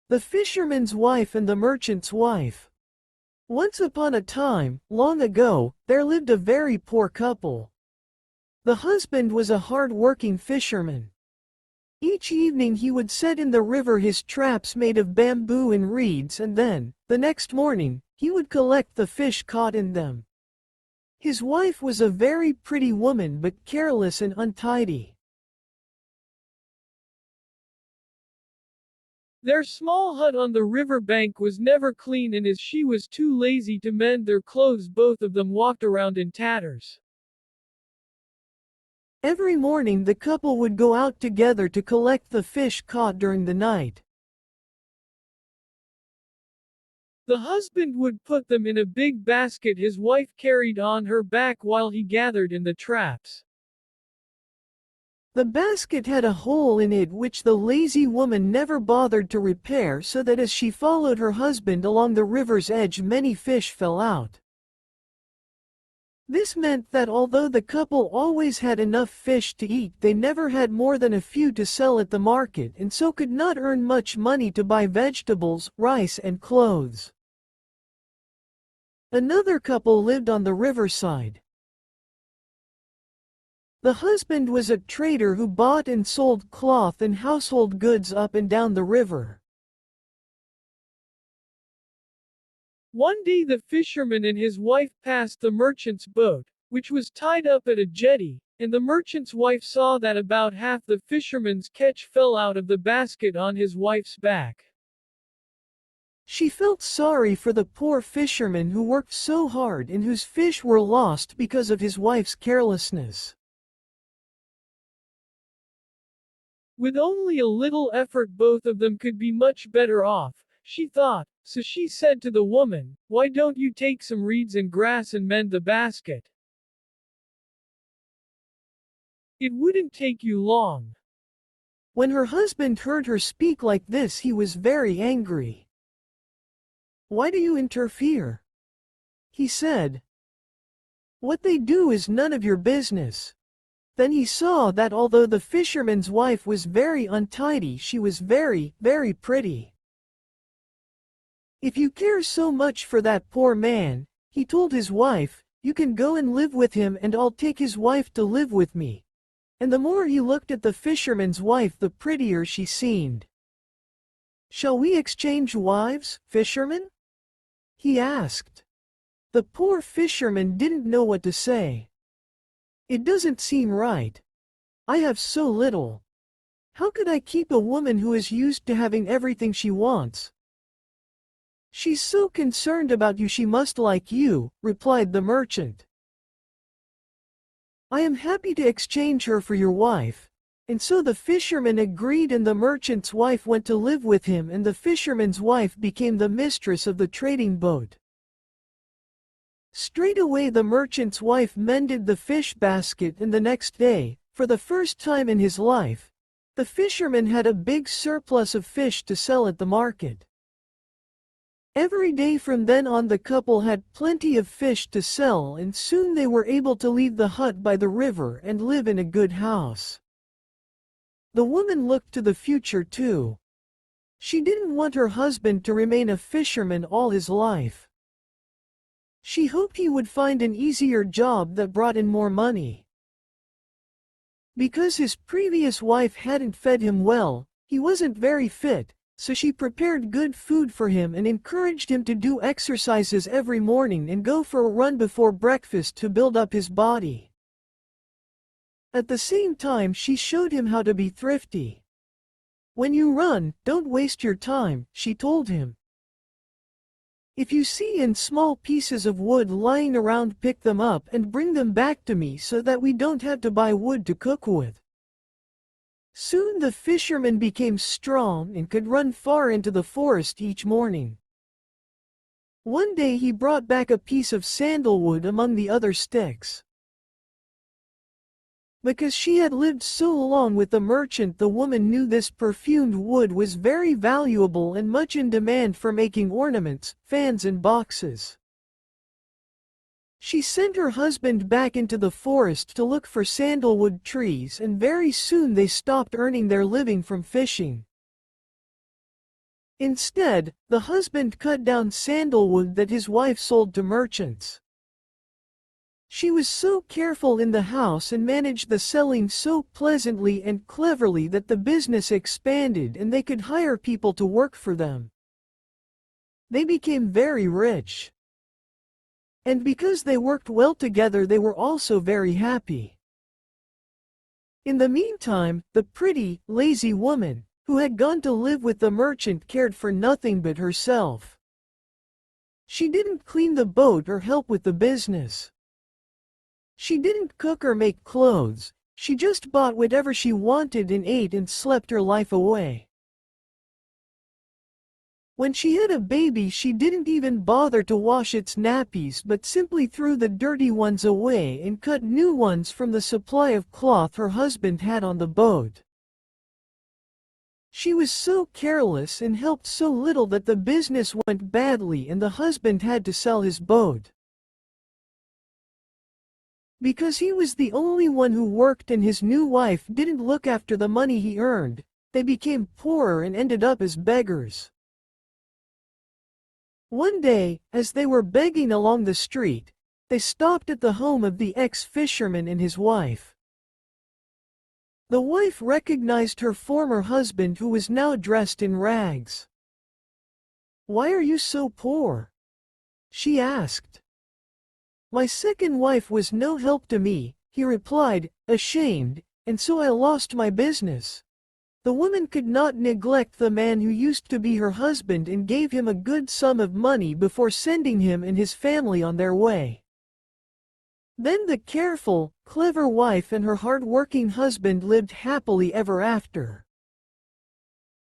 The fisherman's wife and the merchant's wife. Once upon a time, long ago, there lived a very poor couple. The husband was a hard-working fisherman. Each evening he would set in the river his traps made of bamboo and reeds, and then, the next morning, he would collect the fish caught in them. His wife was a very pretty woman but careless and untidy. Their small hut on the river bank was never clean, and as she was too lazy to mend their clothes, both of them walked around in tatters. Every morning the couple would go out together to collect the fish caught during the night. The husband would put them in a big basket his wife carried on her back while he gathered in the traps. The basket had a hole in it which the lazy woman never bothered to repair, so that as she followed her husband along the river's edge many fish fell out. This meant that although the couple always had enough fish to eat, they never had more than a few to sell at the market, and so could not earn much money to buy vegetables, rice, and clothes. Another couple lived on the riverside. The husband was a trader who bought and sold cloth and household goods up and down the river. One day the fisherman and his wife passed the merchant's boat, which was tied up at a jetty, and the merchant's wife saw that about half the fisherman's catch fell out of the basket on his wife's back. She felt sorry for the poor fisherman who worked so hard and whose fish were lost because of his wife's carelessness. With only a little effort both of them could be much better off, she thought, so she said to the woman, "Why don't you take some reeds and grass and mend the basket? It wouldn't take you long." When her husband heard her speak like this, he was very angry. "Why do you interfere?" he said. "What they do is none of your business." Then he saw that although the fisherman's wife was very untidy, she was very, very pretty. "If you care so much for that poor man," he told his wife, "you can go and live with him, and I'll take his wife to live with me." And the more he looked at the fisherman's wife, the prettier she seemed. "Shall we exchange wives, fisherman?" he asked. The poor fisherman didn't know what to say. "It doesn't seem right. I have so little. How could I keep a woman who is used to having everything she wants?" "She's so concerned about you, she must like you," replied the merchant. "I am happy to exchange her for your wife." And so the fisherman agreed, and the merchant's wife went to live with him, and the fisherman's wife became the mistress of the trading boat. Straight away the merchant's wife mended the fish basket, and the next day, for the first time in his life, the fisherman had a big surplus of fish to sell at the market. Every day from then on the couple had plenty of fish to sell, and soon they were able to leave the hut by the river and live in a good house. The woman looked to the future too. She didn't want her husband to remain a fisherman all his life. She hoped he would find an easier job that brought in more money. Because his previous wife hadn't fed him well, he wasn't very fit, so she prepared good food for him and encouraged him to do exercises every morning and go for a run before breakfast to build up his body. At the same time, she showed him how to be thrifty. "When you run, don't waste your time," she told him. "If you see in small pieces of wood lying around, pick them up and bring them back to me so that we don't have to buy wood to cook with." Soon the fisherman became strong and could run far into the forest each morning. One day he brought back a piece of sandalwood among the other sticks. Because she had lived so long with the merchant, the woman knew this perfumed wood was very valuable and much in demand for making ornaments, fans, and boxes. She sent her husband back into the forest to look for sandalwood trees, and very soon they stopped earning their living from fishing. Instead, the husband cut down sandalwood that his wife sold to merchants. She was so careful in the house and managed the selling so pleasantly and cleverly that the business expanded and they could hire people to work for them. They became very rich. And because they worked well together, they were also very happy. In the meantime, the pretty, lazy woman, who had gone to live with the merchant, cared for nothing but herself. She didn't clean the boat or help with the business. She didn't cook or make clothes, she just bought whatever she wanted and ate and slept her life away. When she had a baby, she didn't even bother to wash its nappies but simply threw the dirty ones away and cut new ones from the supply of cloth her husband had on the boat. She was so careless and helped so little that the business went badly and the husband had to sell his boat. Because he was the only one who worked and his new wife didn't look after the money he earned, they became poorer and ended up as beggars. One day, as they were begging along the street, they stopped at the home of the ex-fisherman and his wife. The wife recognized her former husband, who was now dressed in rags. "Why are you so poor?" she asked. "My second wife was no help to me," he replied, ashamed, "and so I lost my business." The woman could not neglect the man who used to be her husband and gave him a good sum of money before sending him and his family on their way. Then the careful, clever wife and her hard-working husband lived happily ever after.